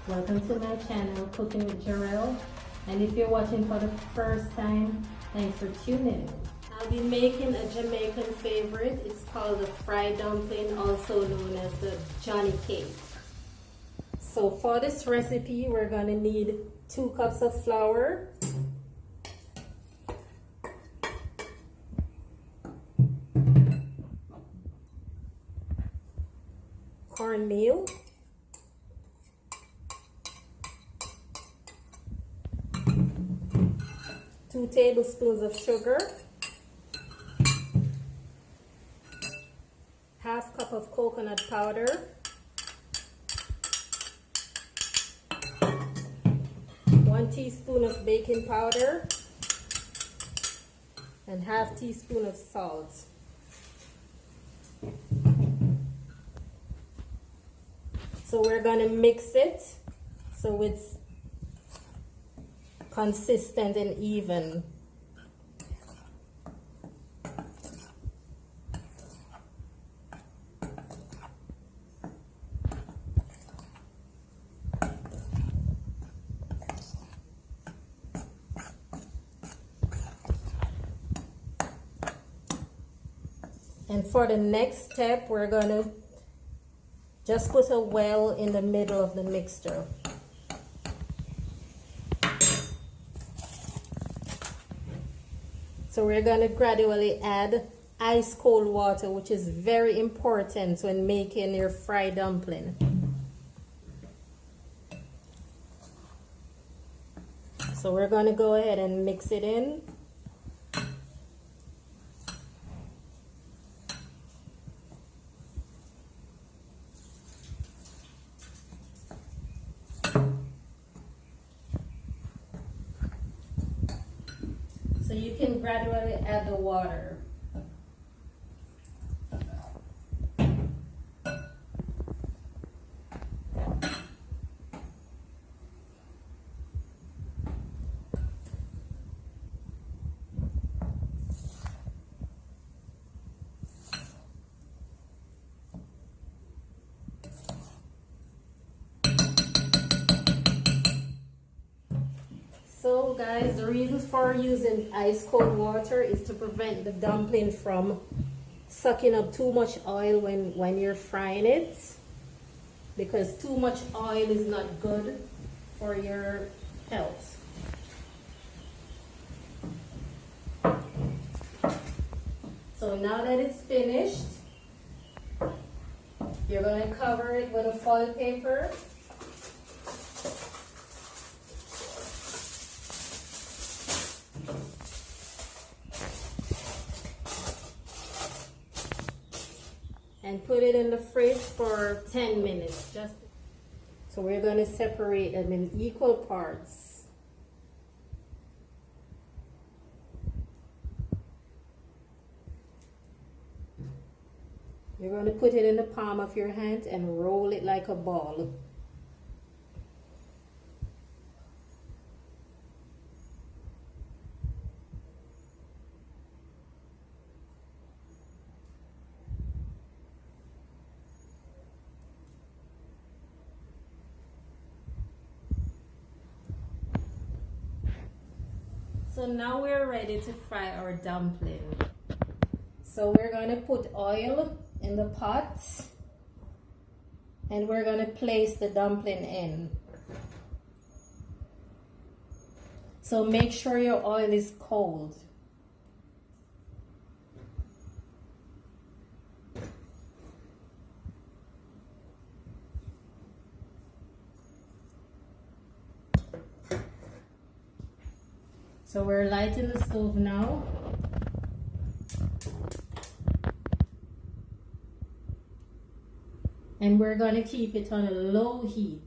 Welcome to my channel, Cooking with Jarrell. And if you're watching for the first time, thanks for tuning in. I'll be making a Jamaican favorite. It's called the fried dumpling, also known as the Johnny cake. So for this recipe, we're going to need 2 cups of flour, cornmeal, 2 tablespoons of sugar, half cup of coconut powder, 1 teaspoon of baking powder, and half teaspoon of salt. So we're going to mix it so it's consistent and even. And for the next step, we're going to just put a well in the middle of the mixture. So we're going to gradually add ice cold water, which is very important when making your fried dumpling. So we're going to go ahead and mix it in. So you can gradually add the water. So guys, the reason for using ice cold water is to prevent the dumpling from sucking up too much oil when you're frying it, because too much oil is not good for your health. So now that it's finished, you're going to cover it with a foil paper. And put it in the fridge for 10 minutes. So we're going to separate them in equal parts. You're going to put it in the palm of your hand and roll it like a ball. So now we're ready to fry our dumpling. So we're going to put oil in the pot and we're going to place the dumpling in. So make sure your oil is cold. So we're lighting the stove now. And we're going to keep it on a low heat.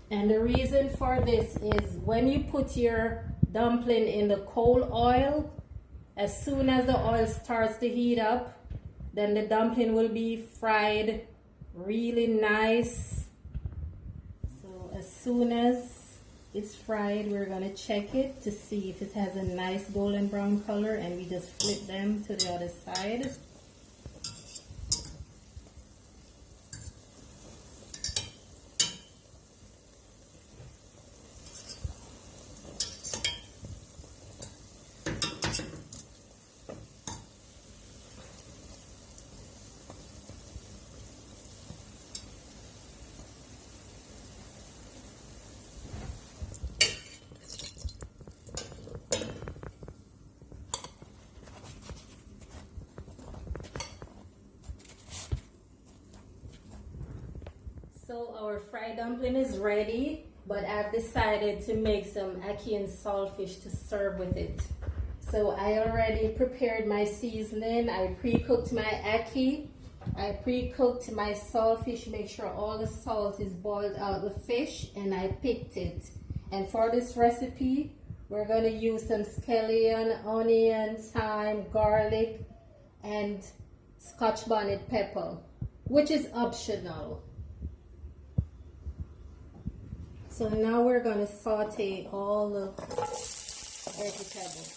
And the reason for this is when you put your dumpling in the cold oil, as soon as the oil starts to heat up, then the dumpling will be fried really nice. As soon as it's fried, we're going to check it to see if it has a nice golden brown color, and we just flip them to the other side. So our fried dumpling is ready, but I've decided to make some ackee and saltfish to serve with it. So I already prepared my seasoning. I pre-cooked my ackee. I pre-cooked my saltfish, make sure all the salt is boiled out the fish, and I picked it. And for this recipe, we're going to use some scallion, onion, thyme, garlic, and scotch bonnet pepper, which is optional. So now we're going to saute all the vegetables.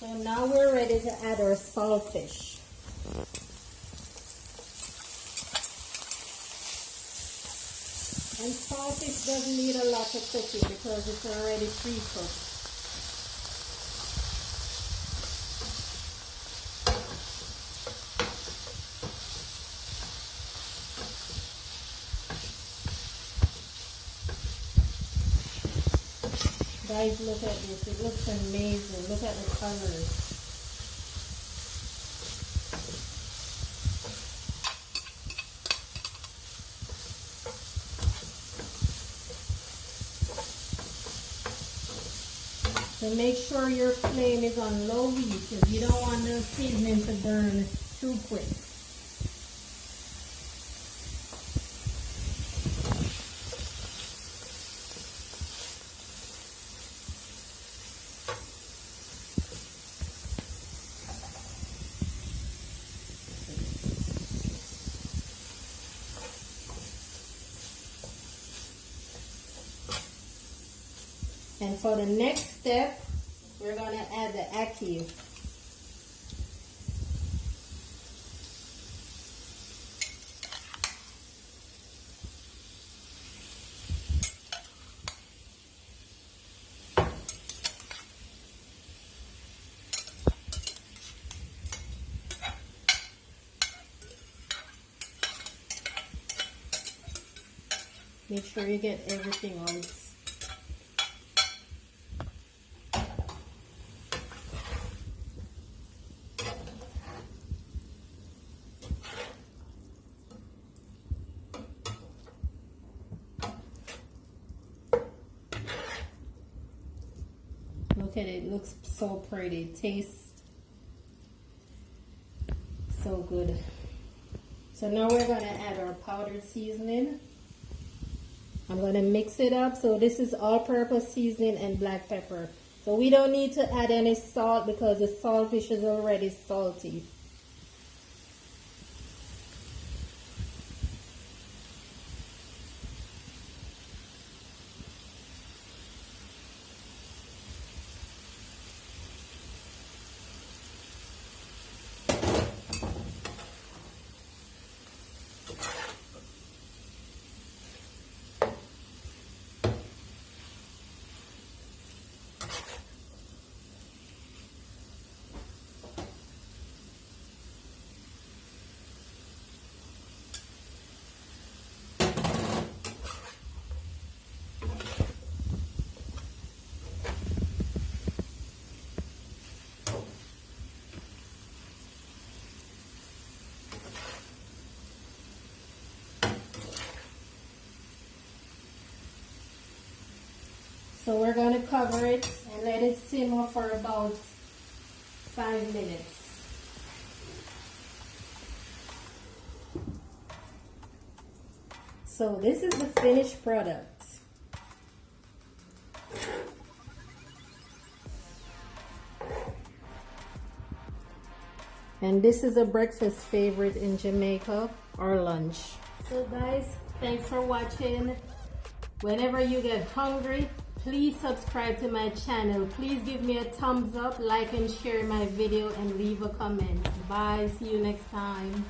So now we're ready to add our saltfish. And saltfish doesn't need a lot of cooking because it's already pre-cooked. Guys, look at this. It looks amazing. Look at the colors. So make sure your flame is on low heat because you don't want the seasoning to burn too quick. And for the next step, we're going to add the ackee. Make sure you get everything on. Look at it, it looks so pretty. It tastes so good. So now we're going to add our powdered seasoning. I'm going to mix it up. So this is all-purpose seasoning and black pepper. So we don't need to add any salt because the saltfish is already salty. So we're going to cover it and let it simmer for about 5 minutes. So this is the finished product. And this is a breakfast favorite in Jamaica or lunch. So guys, thanks for watching. Whenever you get hungry, please subscribe to my channel. Please give me a thumbs up, like and share my video, and leave a comment. Bye. See you next time.